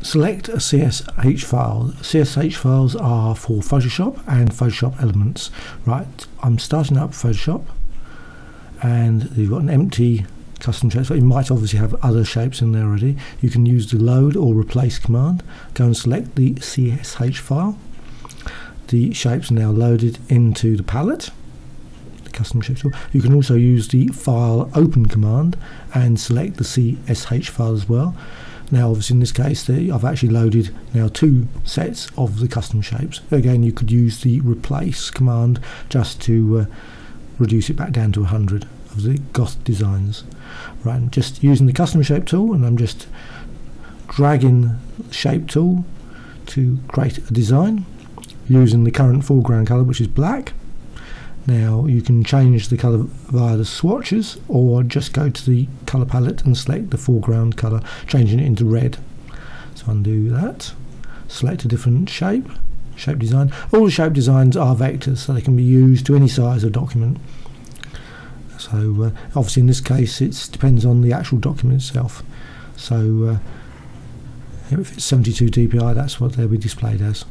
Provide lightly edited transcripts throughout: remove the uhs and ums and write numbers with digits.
select a CSH file. CSH files are for Photoshop and Photoshop Elements. Right, I'm starting up Photoshop, and you've got an empty custom shape. So you might obviously have other shapes in there already. You can use the load or replace command. Go and select the CSH file. The shapes are now loaded into the palette, the custom shape tool. You can also use the file open command and select the CSH file as well. Now obviously in this case I've actually loaded now 2 sets of the custom shapes. Again, you could use the replace command just to reduce it back down to 100 of the goth designs. Right, I'm just using the custom shape tool, and I'm just dragging the shape tool to create a design using the current foreground colour, which is black. Now you can change the colour via the swatches, or just go to the colour palette and select the foreground colour, changing it into red. So undo that, select a different shape design. All the shape designs are vectors, so they can be used to any size of document. So obviously in this case it depends on the actual document itself. So if it's 72 dpi, that's what they'll be displayed as.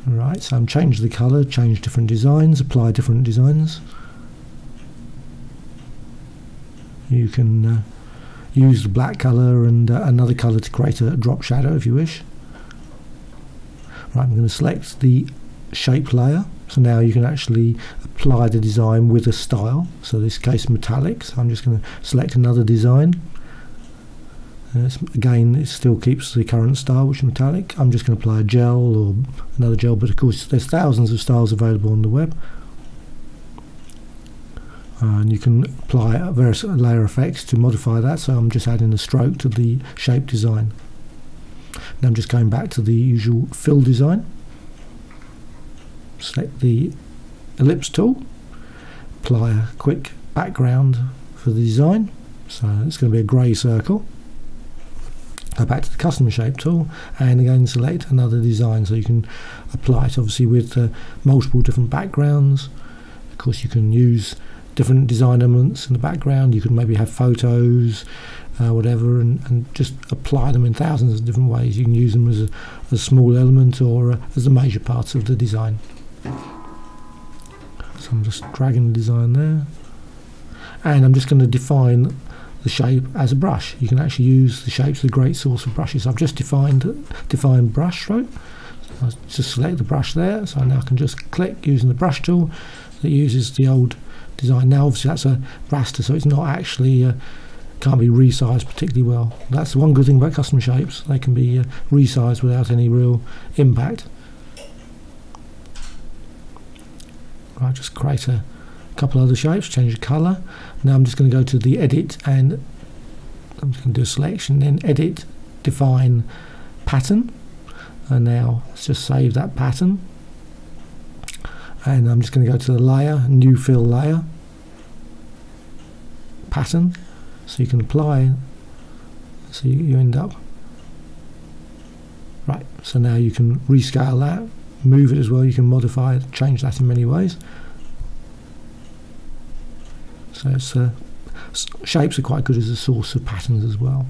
Right, so I'm changing the colour, change different designs, apply different designs. You can use the black colour and another colour to create a drop shadow if you wish. Right, I'm going to select the shape layer, so now you can actually apply the design with a style. So in this case metallic, so I'm just going to select another design. Again, it still keeps the current style, which is metallic. I'm just going to apply a gel or another gel, but of course there's thousands of styles available on the web, and you can apply various layer effects to modify that. So I'm just adding a stroke to the shape design. Now I'm just going back to the usual fill design, select the ellipse tool, apply a quick background for the design, so it's going to be a grey circle. Go back to the custom shape tool and again select another design, so you can apply it obviously with multiple different backgrounds. Of course you can use different design elements in the background. You can maybe have photos, whatever, and just apply them in thousands of different ways. You can use them as a small element or as the major parts of the design. So I'm just dragging the design there, and I'm just going to define the shape as a brush. You can actually use the shapes as a great source of brushes. I've just defined brush stroke. So I'll just select the brush there, so now I can just click using the brush tool that uses the old design. Now obviously that's a raster, so it's not actually can't be resized particularly well. That's the one good thing about custom shapes, they can be resized without any real impact. Right, just create a couple other shapes, change the colour. Now I'm just going to go to the edit, and I'm just going to do a selection, then edit, define pattern, and now let's just save that pattern, and I'm just going to go to the layer, new fill layer, pattern, so you can apply, so you end up right. So now you can rescale that, move it as well, you can modify it, change that in many ways. So it's, shapes are quite good as a source of patterns as well.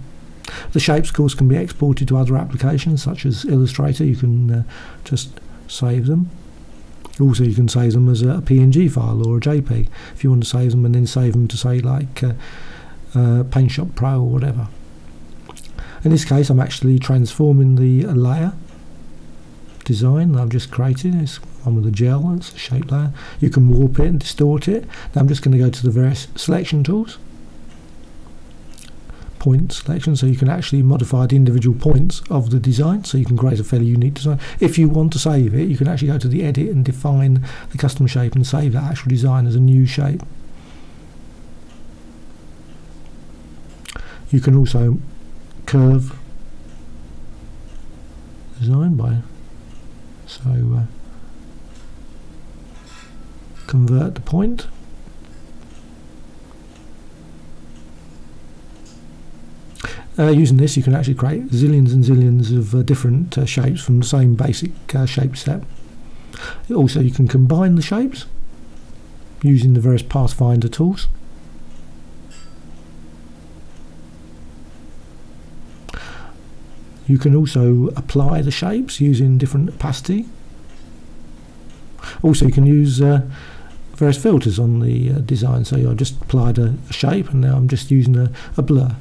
The shapes of course can be exported to other applications such as Illustrator. You can just save them. Also you can save them as a PNG file or a JPEG if you want to save them, and then save them to say like Paint Shop Pro or whatever. In this case I'm actually transforming the layer design that I've just created. It's one with a gel, it's a shape layer. You can warp it and distort it. Now I'm just going to go to the various selection tools, point selection, so you can actually modify the individual points of the design, so you can create a fairly unique design. If you want to save it, you can actually go to the edit and define the custom shape and save that actual design as a new shape. You can also curve design by convert the point. Using this you can actually create zillions and zillions of different shapes from the same basic shape set. Also you can combine the shapes using the various Pathfinder tools. You can also apply the shapes using different opacity. Also, you can use various filters on the design. So I just applied a shape, and now I'm just using a blur.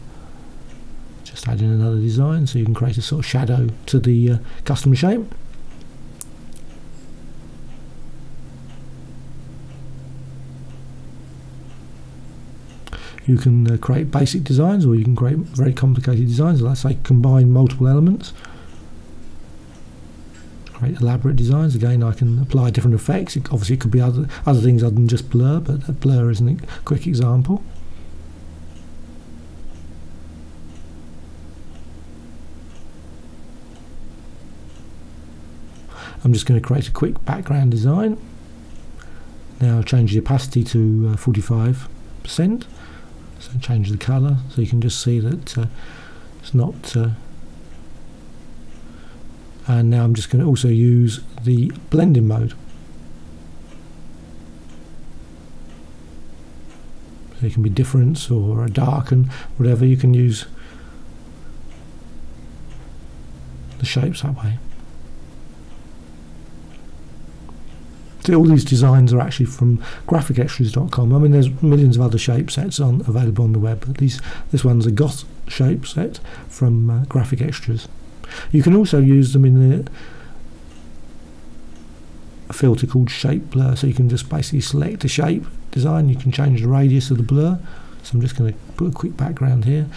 Just adding another design, so you can create a sort of shadow to the custom shape. You can create basic designs, or you can create very complicated designs. Let's say combine multiple elements. Create elaborate designs. Again, I can apply different effects. Obviously, it could be other things other than just blur, but blur is a quick example. I'm just going to create a quick background design. Now change the opacity to 45%. So change the colour, so you can just see that it's not. And now I'm just going to also use the blending mode. So it can be difference or a darken, whatever. You can use the shapes that way. So all these designs are actually from graphicextras.com. I mean, there's millions of other shape sets available on the web, but this one's a goth shape set from Graphic Extras. You can also use them in a filter called shape blur, so you can just basically select a shape design. You can change the radius of the blur. So I'm just going to put a quick background here.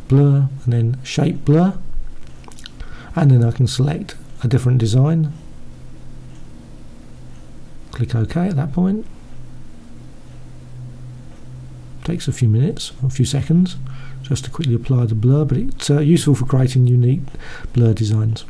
Blur, and then shape blur, and then I can select a different design. Click OK at that point. Takes a few minutes, a few seconds, just to quickly apply the blur, but it's useful for creating unique blur designs.